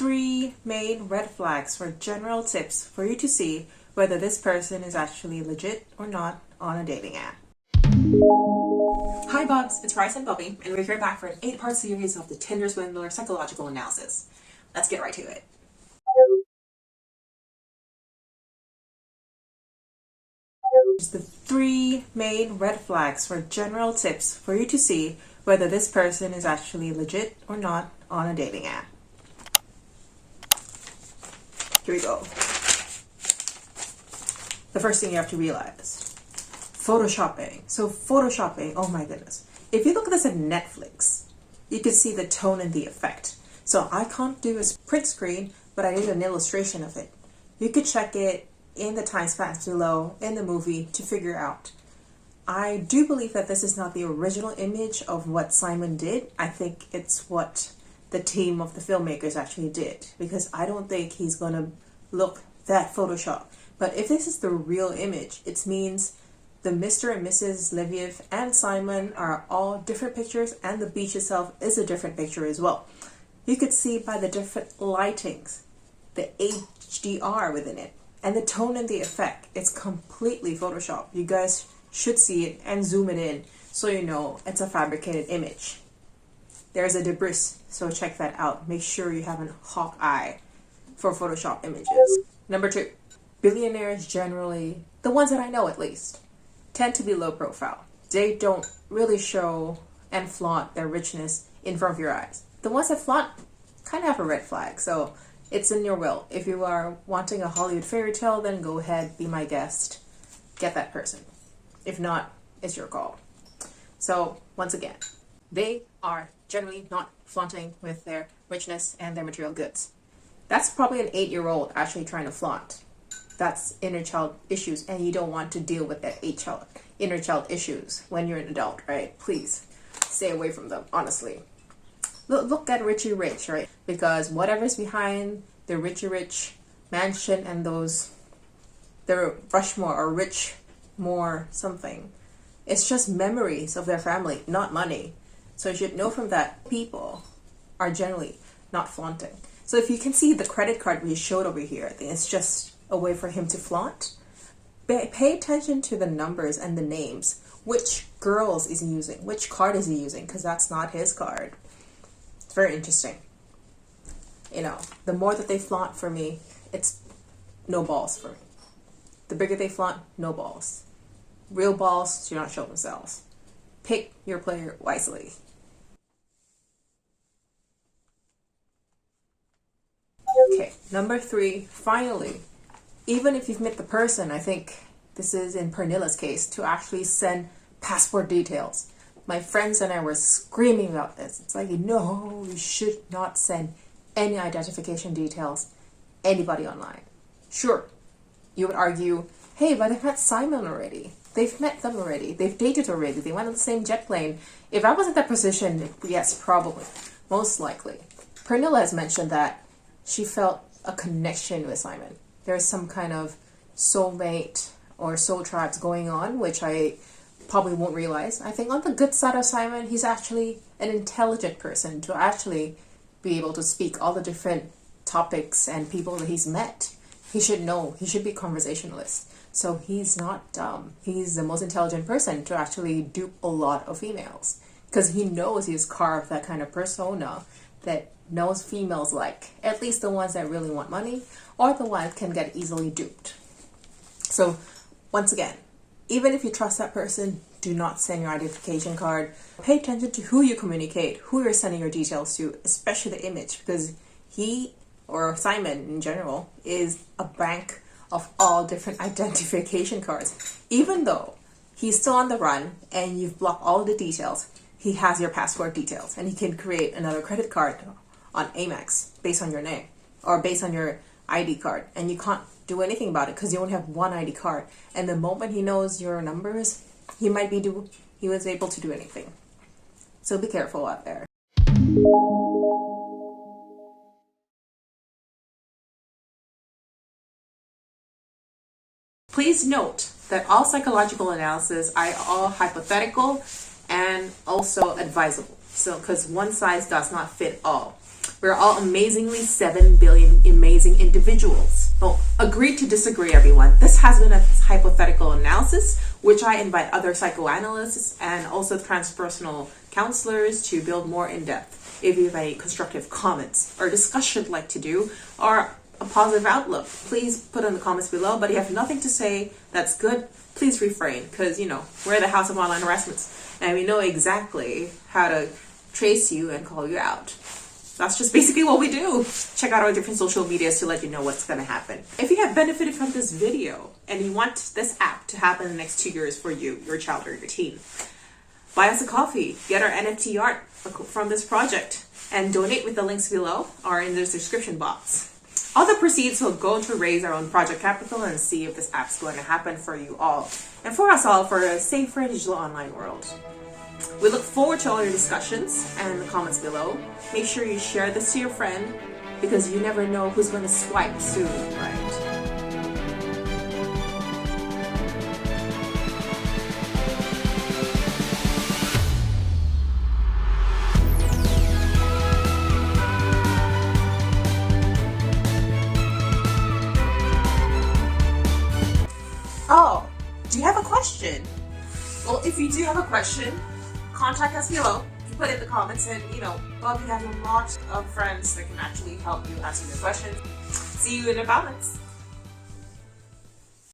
3 main red flags for general tips for you to see whether this person is actually legit or not on a dating app. Hi Bubs, it's Bryce and Bubby, and we're here back for an 8-part series of the Tinder Swindler psychological analysis. Let's get right to it. The 3 main red flags for general tips for you to see whether this person is actually legit or not on a dating app. Here we go. The first thing you have to realize, photoshopping. So photoshopping, oh my goodness. If you look at this at Netflix, you can see the tone and the effect. So I can't do a print screen, but I did an illustration of it. You could check it in the timestamps below in the movie to figure out. I do believe that this is not the original image of what Simon did. I think it's what the team of the filmmakers actually did, because I don't think he's going to look that Photoshop. But if this is the real image, it means the Mr. and Mrs. Leviev and Simon are all different pictures, and the beach itself is a different picture as well. You could see by the different lightings, the HDR within it, and the tone and the effect. It's completely Photoshop. You guys should see it and zoom it in so you know it's a fabricated image. There's a debris, so check that out. Make sure you have a hawk eye for Photoshop images. Number 2, billionaires generally, the ones that I know at least, tend to be low profile. They don't really show and flaunt their richness in front of your eyes. The ones that flaunt kind of have a red flag, so it's in your will. If you are wanting a Hollywood fairy tale, then go ahead, be my guest, get that person. If not, it's your call. So once again, they are generally not flaunting with their richness and their material goods. That's probably an 8-year-old actually trying to flaunt. That's inner child issues, and you don't want to deal with that inner child issues when you're an adult, right? Please stay away from them, honestly. Look at Richie Rich, right? Because whatever's behind the Richie Rich mansion and those, the Rushmore or Richmore something, it's just memories of their family, not money. So you should know from that people are generally not flaunting. So if you can see the credit card we showed over here, I think it's just a way for him to flaunt. Pay attention to the numbers and the names. Which girls is he using? Which card is he using? Because that's not his card. It's very interesting. You know, the more that they flaunt for me, it's no balls for me. The bigger they flaunt, no balls. Real balls do not show themselves. Pick your player wisely. Okay, number 3, finally, even if you've met the person, I think this is in Pernilla's case, to actually send passport details. My friends and I were screaming about this. It's like, no, you should not send any identification details, anybody online. Sure, you would argue, hey, but I've met Simon already. They've met them already. They've dated already. They went on the same jet plane. If I was in that position, yes, probably, most likely. Pernilla has mentioned that she felt a connection with Simon. There's some kind of soulmate or soul tribes going on, which I probably won't realize. I think on the good side of Simon, he's actually an intelligent person to actually be able to speak all the different topics and people that he's met. He should know. He should be a conversationalist. So he's not dumb. He's the most intelligent person to actually dupe a lot of females, because he knows he's carved that kind of persona that knows females like, at least the ones that really want money or the ones can get easily duped. So once again, even if you trust that person, do not send your identification card. Pay attention to who you communicate, who you're sending your details to, especially the image, because he, or Simon in general, is a bank of all different identification cards. Even though he's still on the run and you've blocked all the details, he has your passport details, and he can create another credit card on Amex based on your name or based on your ID card, and you can't do anything about it because you only have one ID card. And the moment he knows your numbers, he was able to do anything. So be careful out there. Please note that all psychological analysis are all hypothetical and also advisable. So, because one size does not fit all. We're all amazingly 7 billion amazing individuals. Well, agree to disagree, everyone. This has been a hypothetical analysis, which I invite other psychoanalysts and also transpersonal counselors to build more in depth. If you have any constructive comments or discussion you'd like to do, or a positive outlook, please put in the comments below. But if you have nothing to say that's good, please refrain, because we're the house of online harassments and we know exactly how to trace you and call you out. That's just basically what we do. Check out our different social medias to let you know what's going to happen. If you have benefited from this video and you want this app to happen in the next 2 years for you, your child, or your teen, buy us a coffee, get our NFT art from this project, and donate with the links below or in the description box. All the proceeds will go to raise our own project capital and see if this app's going to happen for you all and for us all for a safer digital online world. We look forward to all your discussions and the comments below. Make sure you share this to your friend, because you never know who's going to swipe soon, right? Oh, do you have a question? Well, if you do have a question, contact us below. You put it in the comments, and Bubby has a lot of friends that can actually help you answer your questions. See you in the comments.